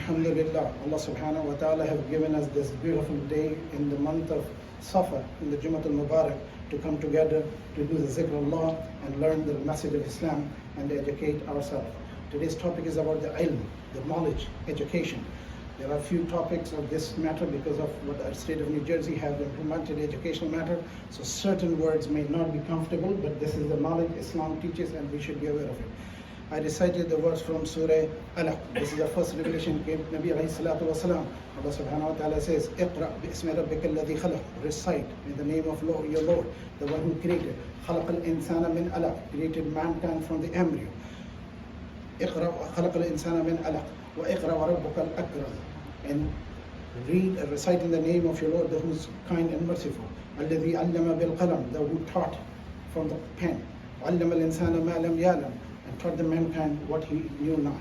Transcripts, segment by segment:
Alhamdulillah, Allah subhanahu wa ta'ala have given us this beautiful day in the month of Safar, in the Jumma Mubarak, to come together to do the zikr Allah and learn the message of Islam and educate ourselves. Today's topic is about the ilm, the knowledge, education. There are few topics of this matter because of what the state of New Jersey have implemented educational matter. So certain words may not be comfortable, but this is the knowledge Islam teaches and we should be aware of it. I recited the words from Surah Alaq. This is the first revelation came to Nabi alayhi salatu wa salam. Allah subhanahu wa ta'ala says, Iqra bi'ismi rabbika alladhi khalaq. Recite in the name of your Lord, the one who created. Khalaq al-insana min alaq. Created mankind from the embryo. Iqra khalaq al-insana min alaq. Wa iqra wa rabbuka al-akram. And read and recite in the name of your Lord, the who is kind and merciful. Alladhi allama bil qalam. The who taught from the pen. Allama al-insana ma lam yalam. And taught the mankind what he knew not.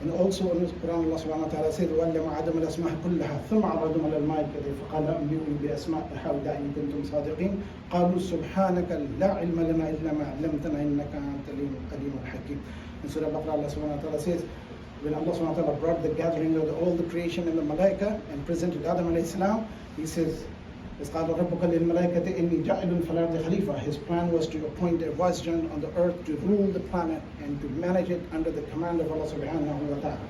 And also in the Quran, Allah subhanahu wa ta'ala said, وَعَلَّمَ عَدَمَ الْأَسْمَاءَ كُلَّهَا ثُمَّ عَرَضَهُمْ عَلَى الْمَلَائِكَةِ فَقَالَ أَنبِئُونِي بِأَسْمَاءِ هَؤُلَاءِ إِن كُنتُمْ صَادِقِينَ قَالُوا سُبْحَانَكَ لَا عِلْمَ لَنَا إِلَّا مَا عَلَّمْتَنَا إِنَّكَ أَنْتَ الْعَلِيمُ الْحَكِيمُ. In Surah Baqarah, Allah subhanahu wa ta'ala says, when Allah subhanahu wa ta'ala brought the gathering of all the creation and the malaika and presented Adam alayhi salam, he says, his plan was to appoint a vicegerent on the earth to rule the planet and to manage it under the command of Allah subhanahu wa ta'ala.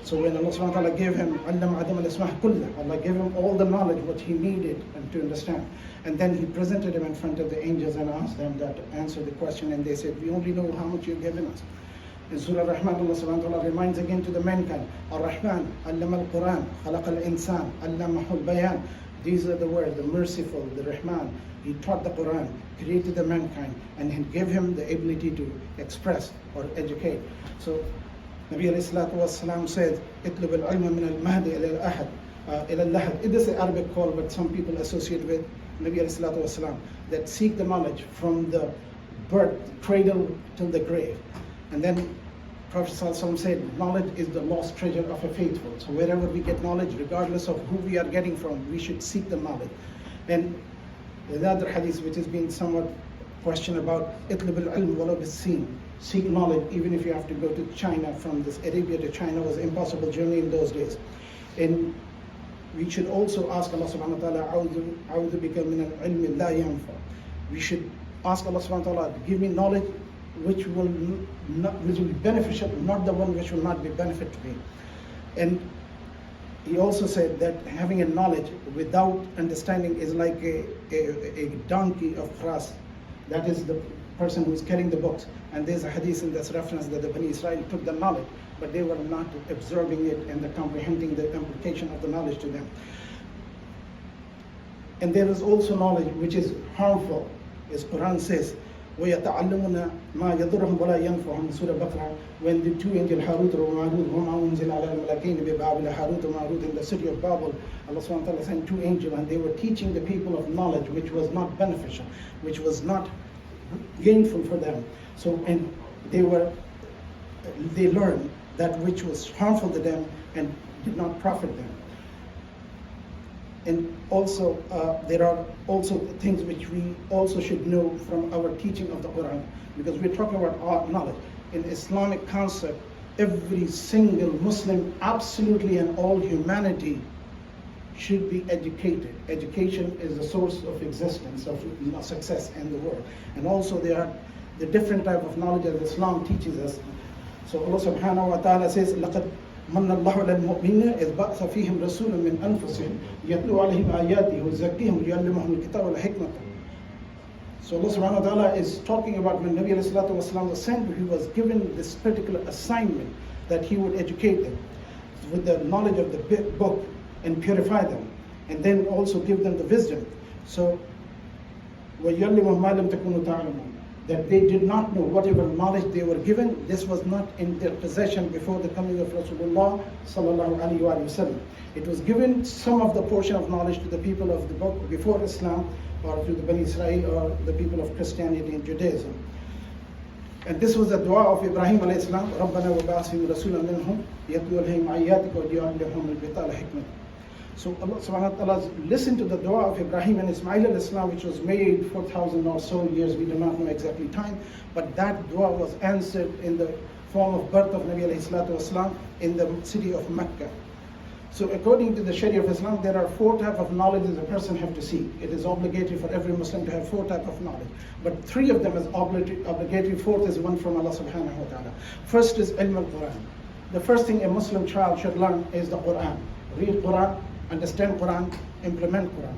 So when Allah subhanahu wa ta'ala gave him, Allah gave him all the knowledge what he needed and to understand. And then he presented him in front of the angels and asked them that to answer the question, and they said, we only know how much you've given us. In Surah Rahman, Allah subhanahu wa ta'ala reminds again to the mankind, Ar-Rahman, Allama al-Quran, Khalaqa al-Insan, Allamahu al-Bayan. These are the words, the merciful, the Rahman. He taught the Quran, created the mankind, and he gave him the ability to express or educate. So, Nabi alayhi salatu wa salam said, Itlub al-ilma min al-mahdi ila al-ahad, ila al-lahad. It is an Arabic call, but some people associate with Nabi alayhi salatu wa salam, that seek the knowledge from the birth, cradle till the grave. And then Prophet ﷺ said, knowledge is the lost treasure of a faithful. So wherever we get knowledge, regardless of who we are getting from, we should seek the knowledge. And another hadith which has been somewhat questioned about, itlub al-ilm wala bis-sin. Seek knowledge even if you have to go to China. From this Arabia to China was an impossible journey in those days. And we should also ask Allah subhanahu wa ta'ala, a'udhu bika min al-ilmi la yanfa. We should ask Allah subhanahu wa ta'ala to give me knowledge which will be beneficial, not the one which will not be benefit to me. And he also said that having a knowledge without understanding is like a donkey of khras. That is the person who is carrying the books. And there's a hadith in this reference that the Bani Israel took the knowledge, but they were not absorbing it and comprehending the implication of the knowledge to them. And there is also knowledge which is harmful. As Quran says, وَيَتَعَلَّمُونَ مَا يَضُرُّهُمْ وَلَا يَنْفَعُهُم. Surah Baqarah, when the two angels Harut and Marut, وَمَا أُنزِلَ عَلَى الْمَلَكَيْنِ بِبَابِلَ Harut and Marut in the city of Babel, Allah subhanahu wa ta'ala sent two angels and they were teaching the people of knowledge which was not beneficial, which was not gainful for them. So, and they learned that which was harmful to them and did not profit them. And also, there are also things which we also should know from our teaching of the Quran, because we're talking about knowledge. In Islamic concept, every single Muslim, absolutely, and all humanity should be educated. Education is the source of existence, of success in the world. And also there are the different type of knowledge that Islam teaches us. So Allah subhanahu wa ta'ala says, لَقَدْ مَنَّ اللَّهُ عَلَى الْمُؤْمِنِينَ إِذْ بَعَثَ فِيهِمْ رَسُولًا مِّنْ أَنفُسِهِمْ يَتْلُو عَلَيْهِمْ آيَاتِهِ وَيُزَكِّيهِمْ وَيُعَلِّمُهُمُ الْكِتَابَ وَالْحِكْمَةَ. So Allah subhanahu wa ta'ala is talking about when Nabi alayhi salatu wasalam was sent, he was given this particular assignment that he would educate them with the knowledge of the book and purify them, and then also give them the wisdom. So وَيُعَلِّمُهُمْ مَا لَمْ تَكُونُوا تَعْلَمُونَ, that they did not know whatever knowledge they were given, this was not in their possession before the coming of Rasulullah sallallahu alaihi wasallam. It was given some of the portion of knowledge to the people of the book before Islam, or to the Bani Israel, or the people of Christianity and Judaism. And this was the dua of Ibrahim alayhi salam, رَبَّنَا وَبَعَثْ رَسُولًا مِّنْهُمْ يَتْلُو عَلَيْهِمْ آيَاتِكَ وَيُعَلِّمُهُمُ الْكِتَابَ وَالْحِكْمَةَ. So Allah subhanahu wa ta'ala listened to the dua of Ibrahim and Ismail alayhi salam, which was made 4,000 or so years, we do not know exactly time, but that dua was answered in the form of birth of Nabi alayhi salatu wasalam in the city of Mecca. So according to the Sharia of Islam, there are 4 types of knowledge that a person has to seek. It is obligatory for every Muslim to have 4 types of knowledge. But 3 of them is obligatory. 4th is one from Allah subhanahu wa ta'ala. First is ilm al-Quran. The first thing a Muslim child should learn is the Quran. Read Quran, understand Quran, implement Quran.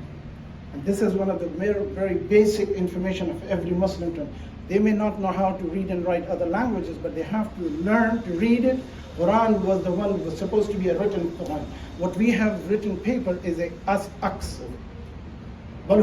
And this is one of the very basic information of every Muslim to. They may not know how to read and write other languages, but they have to learn to read it. Quran was the one was supposed to be a written Quran. What we have written paper is a aks. That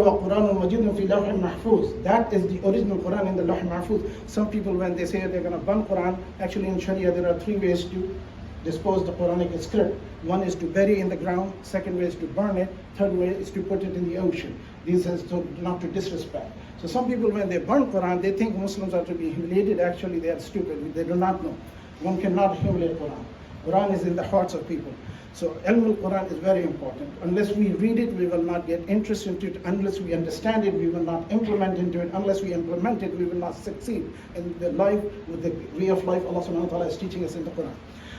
is the original Quran in the Lawh Mahfuz. Some people, when they say they're going to burn Quran, actually in Sharia there are 3 ways to dispose the Quranic script. One is to bury in the ground, second way is to burn it, third way is to put it in the ocean. These is not to disrespect. So some people, when they burn Quran, they think Muslims are to be humiliated. Actually, they are stupid. They do not know. One cannot humiliate Quran. Quran is in the hearts of people. So ilm al-Quran is very important. Unless we read it, we will not get interest into it. Unless we understand it, we will not implement into it. Unless we implement it, we will not succeed in the life, with the way of life Allah subhanahu wa ta'ala is teaching us in the Quran.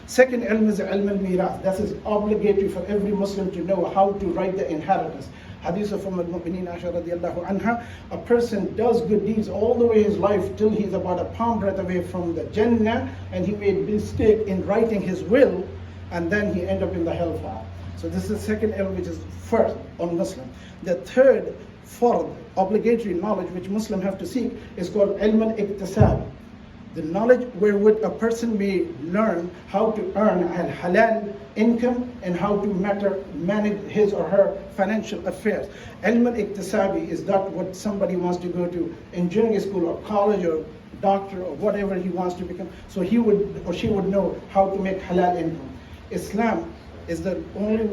Second ilm is ilm al-mirath. That is obligatory for every Muslim to know how to write the inheritance. Hadith of al-Mu'mineen Aisha radiallahu anha, a person does good deeds all the way his life till he's about a palm breadth away from the Jannah, and he made mistake in writing his will, and then he end up in the hellfire. So this is the second ilm, which is first on Muslim. The third fard, obligatory knowledge which Muslim have to seek, is called ilm al-iktisab. The knowledge wherewith a person may learn how to earn a halal income and how to manage his or her financial affairs. Ilm al-iktisabi is that what somebody wants to go to engineering school or college or doctor or whatever he wants to become. So he would or she would know how to make halal income. Islam is the only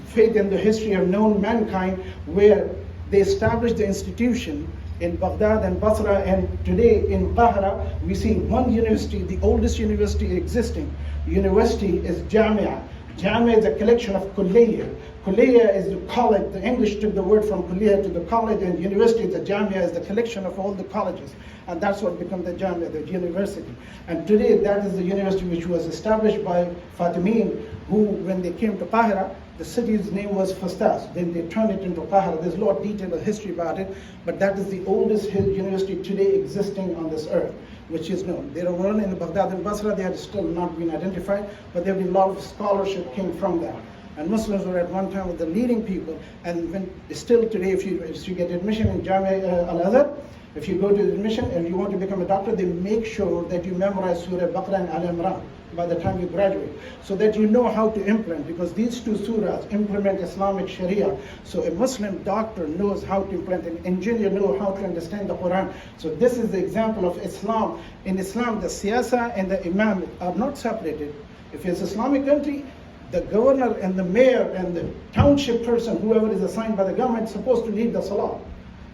faith in the history of known mankind where they established the institution in Baghdad and Basra, and today in Qahira we see one university, the oldest university existing. University is Jamia. Jamia is a collection of Kulliya. Kulliya is the college. The English took the word from Kulliya to the college, and university, the Jamia, is the collection of all the colleges. And that's what became the Jamia, the university. And today that is the university which was established by Fatimiyyin, who, when they came to Qahira, the city's name was Fastas. Then they turned it into Qahira. There's a lot of detailed history about it, but that is the oldest university today existing on this earth, which is known. There are one in Baghdad and Basra. They have still not been identified, but there have been a lot of scholarship came from that. And Muslims were at one time with the leading people, and when still today, if you get admission in Jamia al-Azhar, if you go to the admission and you want to become a doctor, they make sure that you memorize Surah Baqarah and Al-Imran by the time you graduate, so that you know how to implement, because these 2 surahs implement Islamic Sharia. So a Muslim doctor knows how to implement, an engineer knows how to understand the Quran. So this is the example of Islam. In Islam, the siyasa and the imam are not separated. If it's Islamic country, the governor and the mayor and the township person, whoever is assigned by the government, is supposed to lead the salah.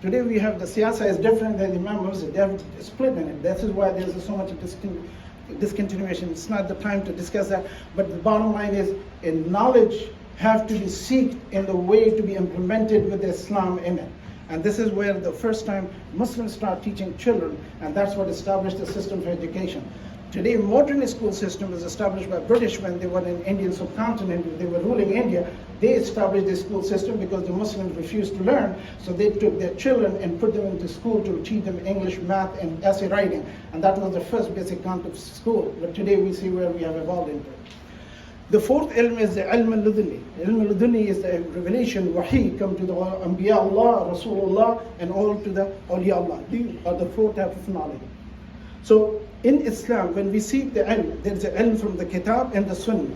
Today we have the siyasa is different than the imam masjid. They have split in it. This is why there's so much discontinuation. It's not the time to discuss that. But the bottom line is, in knowledge have to be sought in the way to be implemented with Islam in it. And this is where the first time Muslims start teaching children, and that's what established the system for education. Today, modern school system was established by British when they were in Indian subcontinent. They were ruling India. They established the school system because the Muslims refused to learn. So they took their children and put them into school to teach them English, math, and essay writing. And that was the first basic concept of school. But today we see where we have evolved into it. The fourth ilm is the ilm al-laduni. Ilm al-laduni is the revelation, wahi, come to the Anbiya Allah, Rasulullah, and all to the Awliya Allah. These are the 4 types of knowledge. So in Islam, when we seek the ilm, there is the ilm from the Kitab and the Sunnah.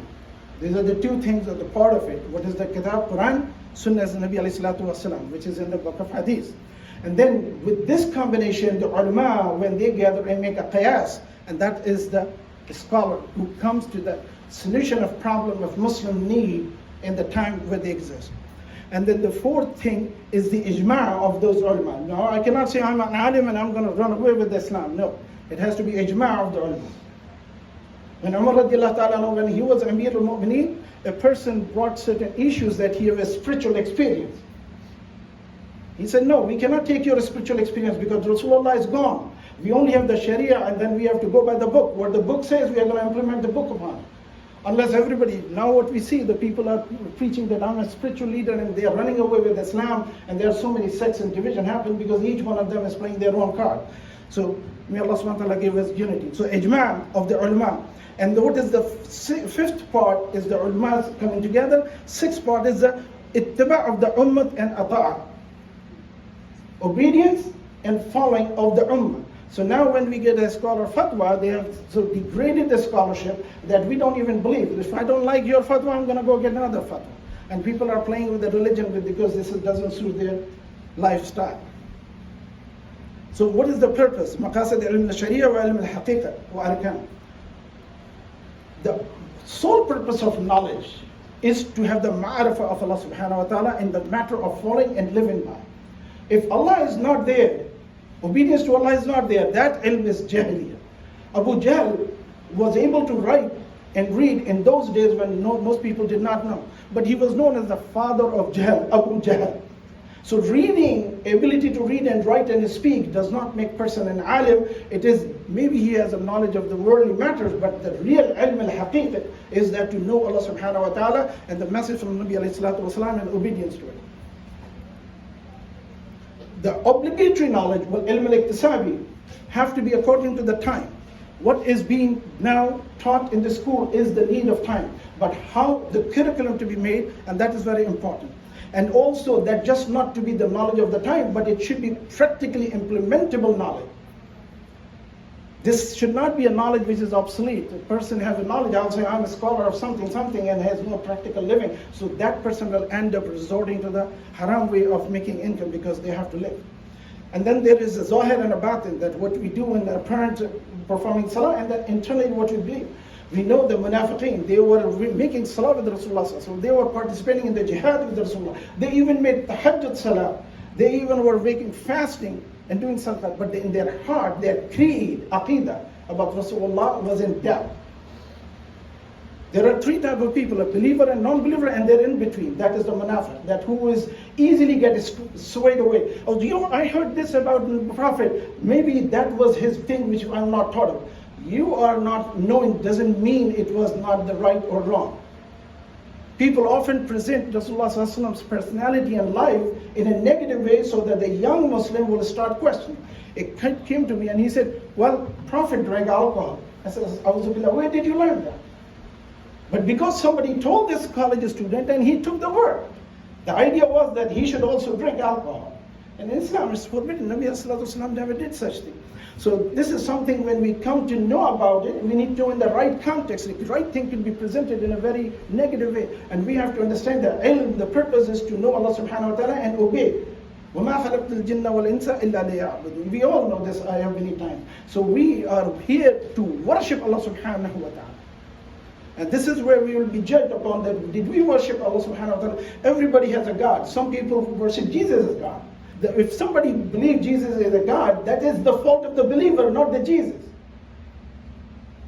These are the 2 things that are the part of it. What is the Kitab? Quran. Sunnah is the Nabi alayhi salatu wasalam, which is in the book of Hadith. And then with this combination, the ulama, when they gather and make a qiyas, and that is the scholar who comes to the solution of problem of Muslim need in the time where they exist. And then the 4th thing is the ijma' of those ulama. Now, I cannot say I'm an alim and I'm going to run away with Islam. No. It has to be ijma' of the ulama. When Umar radiallahu ta'ala, when he was Amir al-Mu'mineen, a person brought certain issues that he had a spiritual experience. He said, no, we cannot take your spiritual experience because Rasulullah is gone. We only have the Sharia, and then we have to go by the book. What the book says, we are going to implement the book upon it. Unless everybody, now what we see, the people are preaching that I'm a spiritual leader and they are running away with Islam, and there are so many sects and division happen because each one of them is playing their own card. So may Allah subhanahu wa ta'ala give us unity. So ijma' of the ulama. And what is the fifth part is the ulama coming together. Sixth part is the ittiba' of the ummah and ata'a. Obedience and following of the ummah. So now when we get a scholar fatwa, they have so degraded the scholarship that we don't even believe. If I don't like your fatwa, I'm going to go get another fatwa. And people are playing with the religion because this doesn't suit their lifestyle. So what is the purpose? Maqasid ilm al-sharia wa ilm al-haqiqa wa arkan. The sole purpose of knowledge is to have the ma'rifah of Allah subhanahu wa ta'ala in the matter of following and living by. If Allah is not there, obedience to Allah is not there, that ilm is jahiliyyah. Abu Jahl was able to write and read in those days when most people did not know. But he was known as the father of Jahl, Abu Jahl. So reading, ability to read and write and speak does not make person an alim. It is, maybe he has a knowledge of the worldly matters, but the real ilm al-haqiqat is that to know Allah subhanahu wa ta'ala and the message from Nabi alayhi salatu wasalam and obedience to it. The obligatory knowledge, well, ilm al-iktisabi, have to be according to the time. What is being now taught in the school is the need of time, but how the curriculum to be made, and that is very important. And also that just not to be the knowledge of the time, but it should be practically implementable knowledge. This should not be a knowledge which is obsolete. A person has a knowledge, I'll say I'm a scholar of something, and has no practical living. So that person will end up resorting to the haram way of making income because they have to live. And then there is a zahir and a batin, that what we do in the apparent performing salah, and that internally what we believe. We know the munafiqeen, they were making salah with Rasulullah, so they were participating in the jihad with Rasulullah. They even made tahajjud salah. They even were making fasting and doing something, but in their heart, their creed, aqidah about Rasulullah was in doubt. There are three types of people, a believer and non-believer, and they're in between. That is the munafiq, that who is easily get swayed away. Oh, I heard this about the Prophet. Maybe that was his thing which I'm not taught of. You are not knowing doesn't mean it was not the right or wrong. People often present Rasulullah's personality and life in a negative way so that the young Muslim will start questioning. It came to me and he said, well, Prophet drank alcohol. I said, where did you learn that? But because somebody told this college student and he took the word, the idea was that he should also drink alcohol. And in Islam it's forbidden. Nabi sallallahu alaihi wasallam never did such thing. So this is something when we come to know about it, we need to in the right context. The right thing can be presented in a very negative way. And we have to understand that ilm, the purpose is to know Allah subhanahu wa ta'ala and obey. وَمَا خَلَقْتُ الْجِنَّ وَالْإِنسَ إِلَّا لِيَعْبُدُونِ. We all know this ayah many times. So we are here to worship Allah subhanahu wa ta'ala. And this is where we will be judged upon that. Did we worship Allah subhanahu wa ta'ala? Everybody has a God. Some people worship Jesus as God. If somebody believes Jesus is a God, that is the fault of the believer, not the Jesus.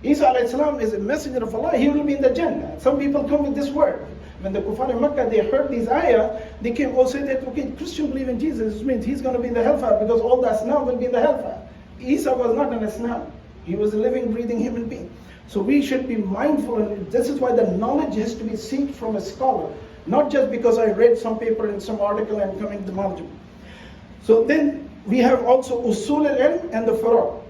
Isa alayhi salam is a messenger of Allah, he will be in the Jannah. Some people come with this word. When the kuffar in Makkah, they heard these ayah, they came all say that, okay, Christian believe in Jesus, which means he's going to be in the hellfire because all the asnam will be in the hellfire. Isa was not an asnam. He was a living, breathing human being. So we should be mindful, and this is why the knowledge has to be sought from a scholar, not just because I read some paper in some article and coming to knowledge. So then we have also usul al-ilm and the furu'.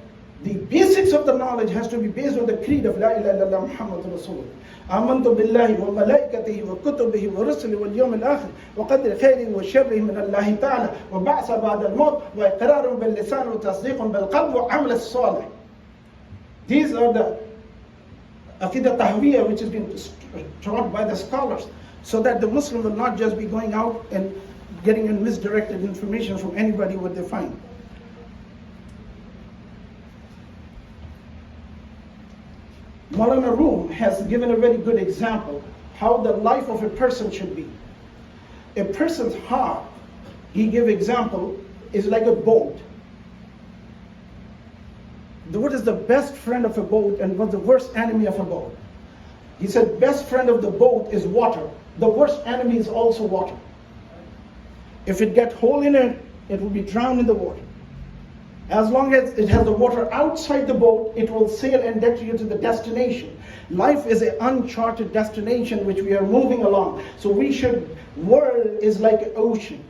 The basics of the knowledge has to be based on the creed of La ilaha illallah Muhammadur Rasulullah. Amantu billahi wa malaikatihi wa kutubihi wa rusulihi wal yawmil akhir wa qadri khayrihi wa sharrihi min Allah ta'ala wa ba'sa ba'da al-maut wa iqrarun bil lisan wa tasdiqun bil qalb wa 'amal as-salih. These are the aqidah tahwiyah which has been taught by the scholars, so that the Muslim will not just be going out and getting misdirected information from anybody what they find. Maulana Rum has given a very good example how the life of a person should be. A person's heart, he gave example, is like a boat. What is the best friend of a boat and what's the worst enemy of a boat? He said best friend of the boat is water. The worst enemy is also water. If it gets hole in it, it will be drowned in the water. As long as it has the water outside the boat, it will sail and get you to the destination. Life is an uncharted destination which we are moving along. So world is like an ocean.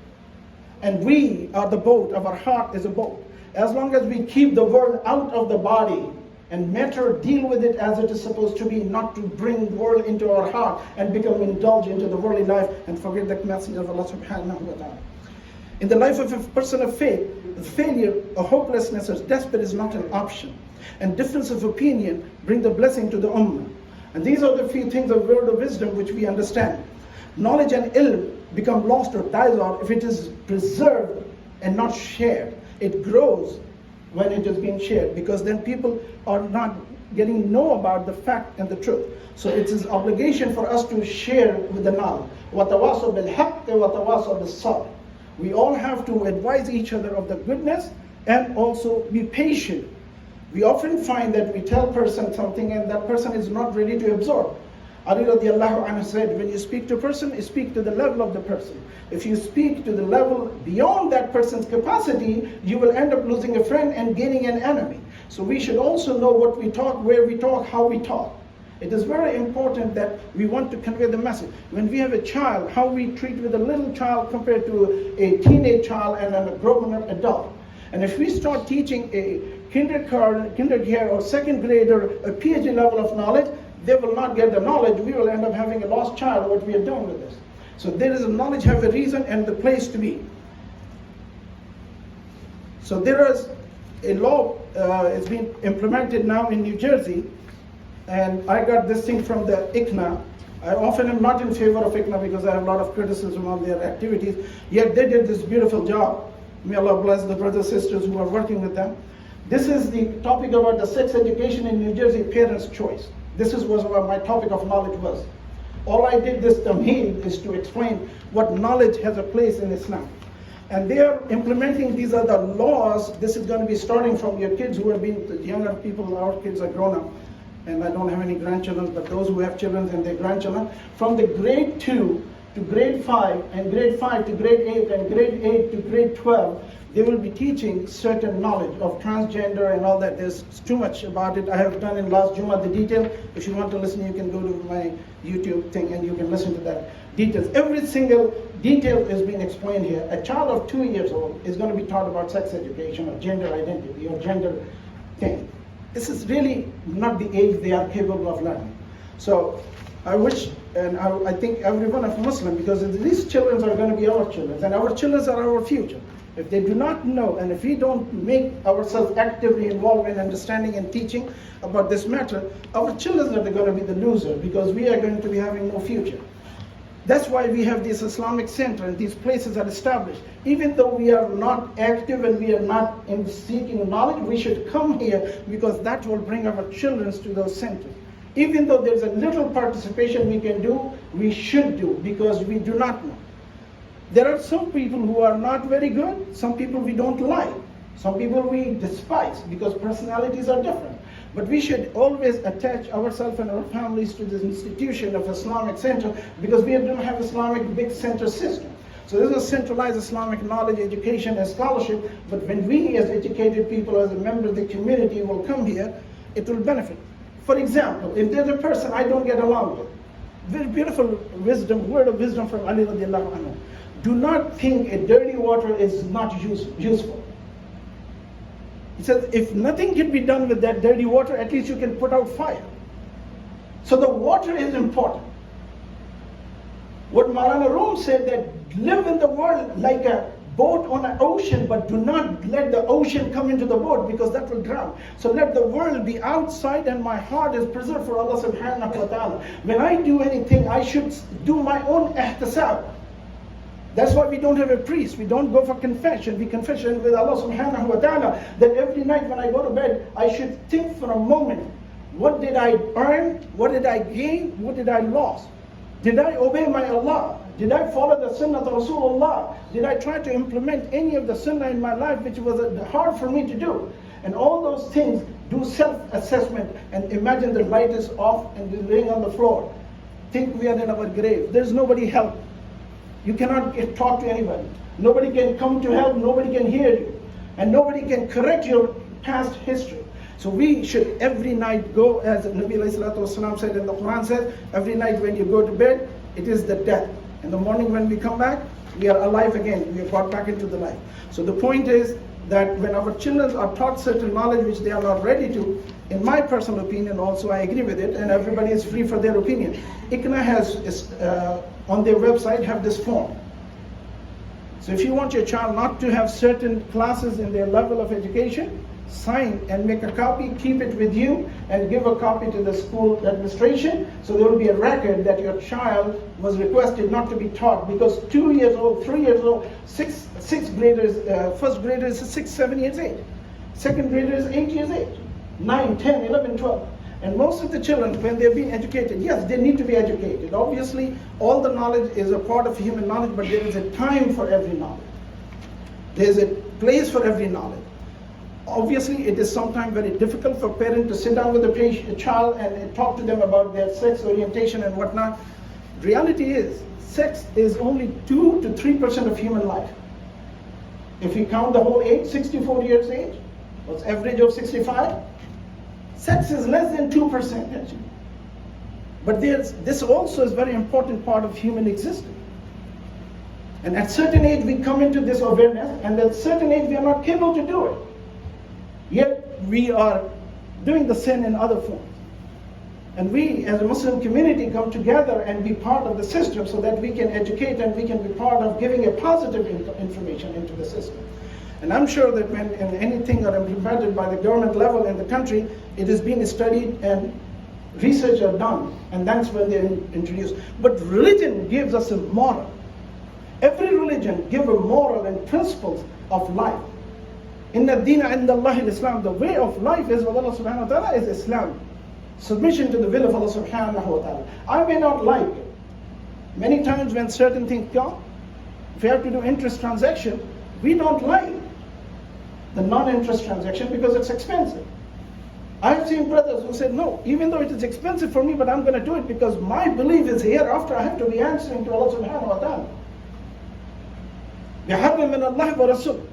And we are the boat, our heart is a boat. As long as we keep the world out of the body and matter, deal with it as it is supposed to be, not to bring world into our heart and become indulged into the worldly life and forget the message of Allah subhanahu wa ta'ala. In the life of a person of faith, failure or hopelessness or despair is not an option. And difference of opinion bring the blessing to the ummah. And these are the few things of word of wisdom which we understand. Knowledge and ilm become lost or dies out if it is preserved and not shared. It grows when it is being shared, because then people are not getting know about the fact and the truth. So it is obligation for us to share with the knowledge. وَتَوَاصَوْا بِالْحَقِّ وَتَوَاصَوْا بِالصَّبْرِ. We all have to advise each other of the goodness and also be patient. We often find that we tell person something and that person is not ready to absorb. Ali radiallahu anhu said, when you speak to a person, you speak to the level of the person. If you speak to the level beyond that person's capacity, you will end up losing a friend and gaining an enemy. So we should also know what we talk, where we talk, how we talk. It is very important that we want to convey the message. When we have a child, how we treat with a little child compared to a teenage child and a grown-up adult. And if we start teaching a kindergarten or second grader a PhD level of knowledge, they will not get the knowledge. We will end up having a lost child, what we have done with this. So there is a knowledge, have a reason and the place to be. So there is a law, it's been implemented now in New Jersey, and I got this thing from the ICNA. I often am not in favor of ICNA because I have a lot of criticism on their activities, yet they did this beautiful job. May Allah bless the brothers and sisters who are working with them. This is the topic about the sex education in New Jersey, parents' choice. This is what my topic of knowledge was. All I did this tamheed is to explain what knowledge has a place in Islam. And they are implementing these are the laws. This is going to be starting from your kids who have been, the younger people, our kids are grown up. And I don't have any grandchildren, but those who have children and their grandchildren, from the grade 2 to grade 5, and grade 5 to grade 8, and grade 8 to grade 12, they will be teaching certain knowledge of transgender and all that. There's too much about it. I have done in last Jummah the detail. If you want to listen, you can go to my YouTube thing and you can listen to that details. Every single detail is being explained here. A child of 2 years old is going to be taught about sex education or gender identity or gender thing. This is really not the age they are capable of learning. So I wish, and I think every one of Muslim, because these children are going to be our children, and our children are our future. If they do not know, and if we don't make ourselves actively involved in understanding and teaching about this matter, our children are going to be the loser, because we are going to be having no future. That's why we have this Islamic center and these places are established. Even though we are not active and we are not in seeking knowledge, we should come here because that will bring our children to those centers. Even though there's a little participation we can do, we should do, because we do not know. There are some people who are not very good, some people we don't like, some people we despise because personalities are different. But we should always attach ourselves and our families to this institution of Islamic center, because we don't have Islamic big center system. So this is a centralized Islamic knowledge, education, and scholarship. But when we as educated people, as a member of the community will come here, it will benefit. For example, if there's a person I don't get along with, very beautiful wisdom, word of wisdom from Ali radiallahu anhu. Do not think a dirty water is not useful. He says, if nothing can be done with that dirty water, at least you can put out fire. So the water is important. What Maulana Rum said, that live in the world like a boat on an ocean, but do not let the ocean come into the boat, because that will drown. So let the world be outside and my heart is preserved for Allah subhanahu wa ta'ala. When I do anything, I should do my own ihtisab. That's why we don't have a priest. We don't go for confession. We confession with Allah subhanahu wa ta'ala that every night when I go to bed, I should think for a moment, what did I earn? What did I gain? What did I lose? Did I obey my Allah? Did I follow the sunnah of Rasulullah? Did I try to implement any of the sunnah in my life which was hard for me to do? And all those things, do self-assessment and imagine the light is off and you're laying on the floor. Think we are in our grave. There's nobody help. You cannot talk to anybody. Nobody can come to help. Nobody can hear you. and nobody can correct your past history. So we should every night go, as Nabi ﷺ said in the Quran says, every night when you go to bed, it is the death. In the morning when we come back, we are alive again. We are brought back into the life. So the point is that when our children are taught certain knowledge which they are not ready to, in my personal opinion also, I agree with it, and everybody is free for their opinion. ICNA has, on their website, have this form. So if you want your child not to have certain classes in their level of education, sign and make a copy, keep it with you, and give a copy to the school administration, so there will be a record that your child was requested not to be taught, because 2 years old, 3 years old, sixth graders, first grader is 6, 7 years age, second grader is 8 years age, 9, 10, 11, 12. And most of the children, when they're being educated, yes, they need to be educated. Obviously, all the knowledge is a part of human knowledge, but there is a time for every knowledge. There's a place for every knowledge. Obviously, it is sometimes very difficult for parents to sit down with a child and talk to them about their sex orientation and whatnot. Reality is, sex is only 2 to 3% of human life. If we count the whole age, 64 years age, what's average of 65? Sex is less than 2% actually. But this also is a very important part of human existence. And at certain age we come into this awareness, and at certain age we are not capable to do it. Yet we are doing the sin in other forms. And we as a Muslim community come together and be part of the system so that we can educate and we can be part of giving a positive information into the system. And I'm sure that when anything are implemented by the government level in the country, it is being studied and research are done, and that's when they're introduced. But religion gives us a moral. Every religion gives a moral and principles of life. Inna ad-deena inda Allahi al-Islam. The way of life is with Allah subhanahu wa ta'ala is Islam. Submission to the will of Allah subhanahu wa ta'ala. I may not like it. Many times when certain things come, if we have to do interest transaction, we don't like the non-interest transaction because it's expensive. I've seen brothers who said, no, even though it is expensive for me, but I'm going to do it because my belief is hereafter I have to be answering to Allah subhanahu wa ta'ala. بِحَرِّ مِنَ اللَّهِ وَرَسُولِهِ.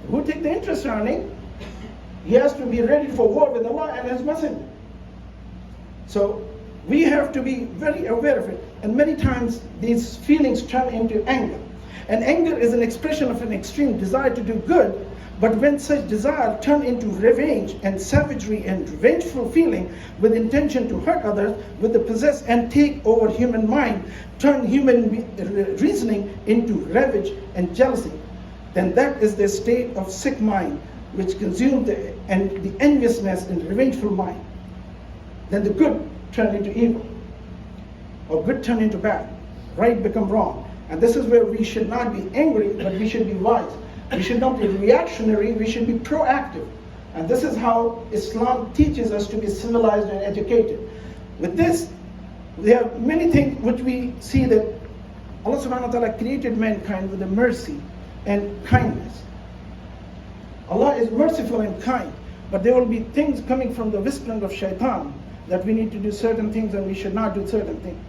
Who take the interest earning, he has to be ready for war with Allah and His Messenger. So we have to be very aware of it. And many times these feelings turn into anger. And anger is an expression of an extreme desire to do good. But when such desire turn into revenge and savagery and revengeful feeling with intention to hurt others, with the possess and take over human mind, turn human reasoning into revenge and jealousy, then that is the state of sick mind which consumes the enviousness and revengeful mind. Then the good turn into evil, or good turn into bad, right become wrong. And this is where we should not be angry, but we should be wise. We should not be reactionary, we should be proactive. And this is how Islam teaches us to be civilized and educated. With this, there are many things which we see that Allah subhanahu wa ta'ala created mankind with a mercy and kindness. Allah is merciful and kind, but there will be things coming from the whispering of shaitan that we need to do certain things and we should not do certain things.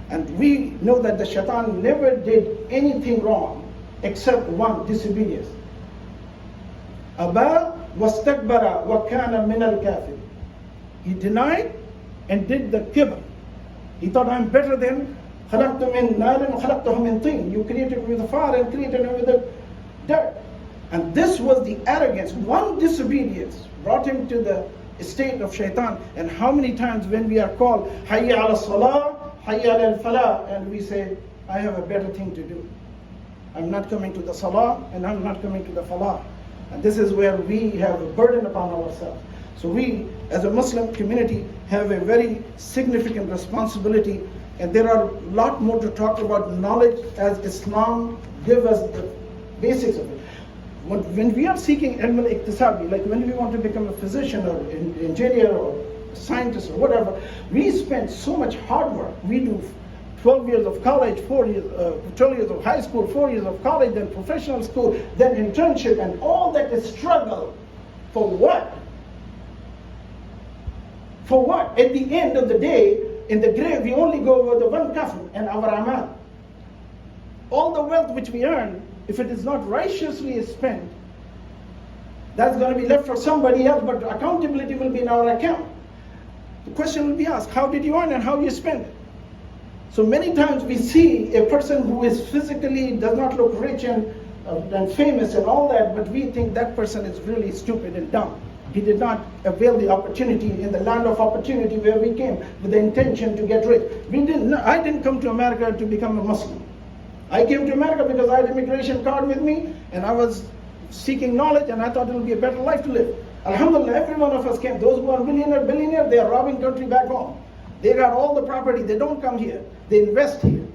And we know that the shaitan never did anything wrong except one, disobedience. Aba wastakbara wa kana min al-kafir. He denied and did the kibr. He thought, I'm better than khalaqtu min narin wa khalaqtahu min tin. You created me with the fire and created me with the dirt. And this was the arrogance. One disobedience brought him to the state of shaitan. And how many times when we are called hayya ala salah, hayya ala falah, and we say, I have a better thing to do. I'm not coming to the salah and I'm not coming to the falah. And this is where we have a burden upon ourselves. So we as a Muslim community have a very significant responsibility, and there are a lot more to talk about knowledge as Islam gives us the basics of it. When we are seeking ilm al-iktisabi, like when we want to become a physician or an engineer or scientist or whatever, we spend so much hard work. We do 12 years of college, 12 years of high school, 4 years of college, then professional school, then internship, and all that is struggle. For what? For what? At the end of the day, in the grave, we only go over the one kafan and our amal. All the wealth which we earn, if it is not righteously spent, That's going to be left for somebody else, but accountability will be in our account. The question will be asked, how did you earn and how you spend it? So many times we see a person who is physically, does not look rich and famous and all that, but we think that person is really stupid and dumb. He did not avail the opportunity in the land of opportunity where we came with the intention to get rich. I didn't come to America to become a Muslim. I came to America because I had an immigration card with me and I was seeking knowledge and I thought it would be a better life to live. Alhamdulillah, every one of us came. Those who are billionaire, they are robbing country back home. They got all the property, they don't come here, they invest here.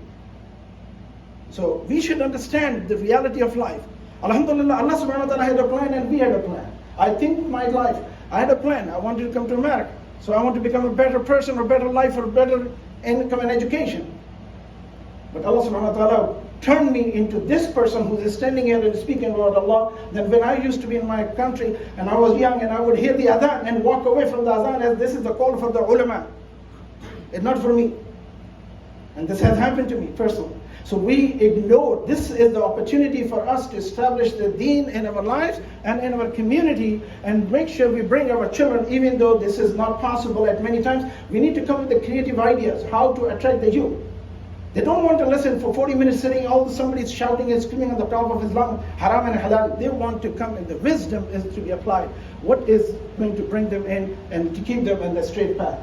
So we should understand the reality of life. Alhamdulillah, Allah subhanahu wa ta'ala had a plan and we had a plan. I think my life, I had a plan. I wanted to come to America. So I want to become a better person, or better life, or better income and education. But Allah subhanahu wa ta'ala turned me into this person who is standing here and speaking about Allah. Then when I used to be in my country and I was young and I would hear the adhan and walk away from the adhan as this is the call for the ulama. It's not for me. And this has happened to me personally. So we ignore, this is the opportunity for us to establish the deen in our lives and in our community and make sure we bring our children, even though this is not possible at many times. We need to come with the creative ideas, how to attract the youth. They don't want to listen for 40 minutes sitting, somebody's shouting and screaming on the top of Islam, haram and halal. They want to come and the wisdom is to be applied. What is going to bring them in and to keep them in the straight path?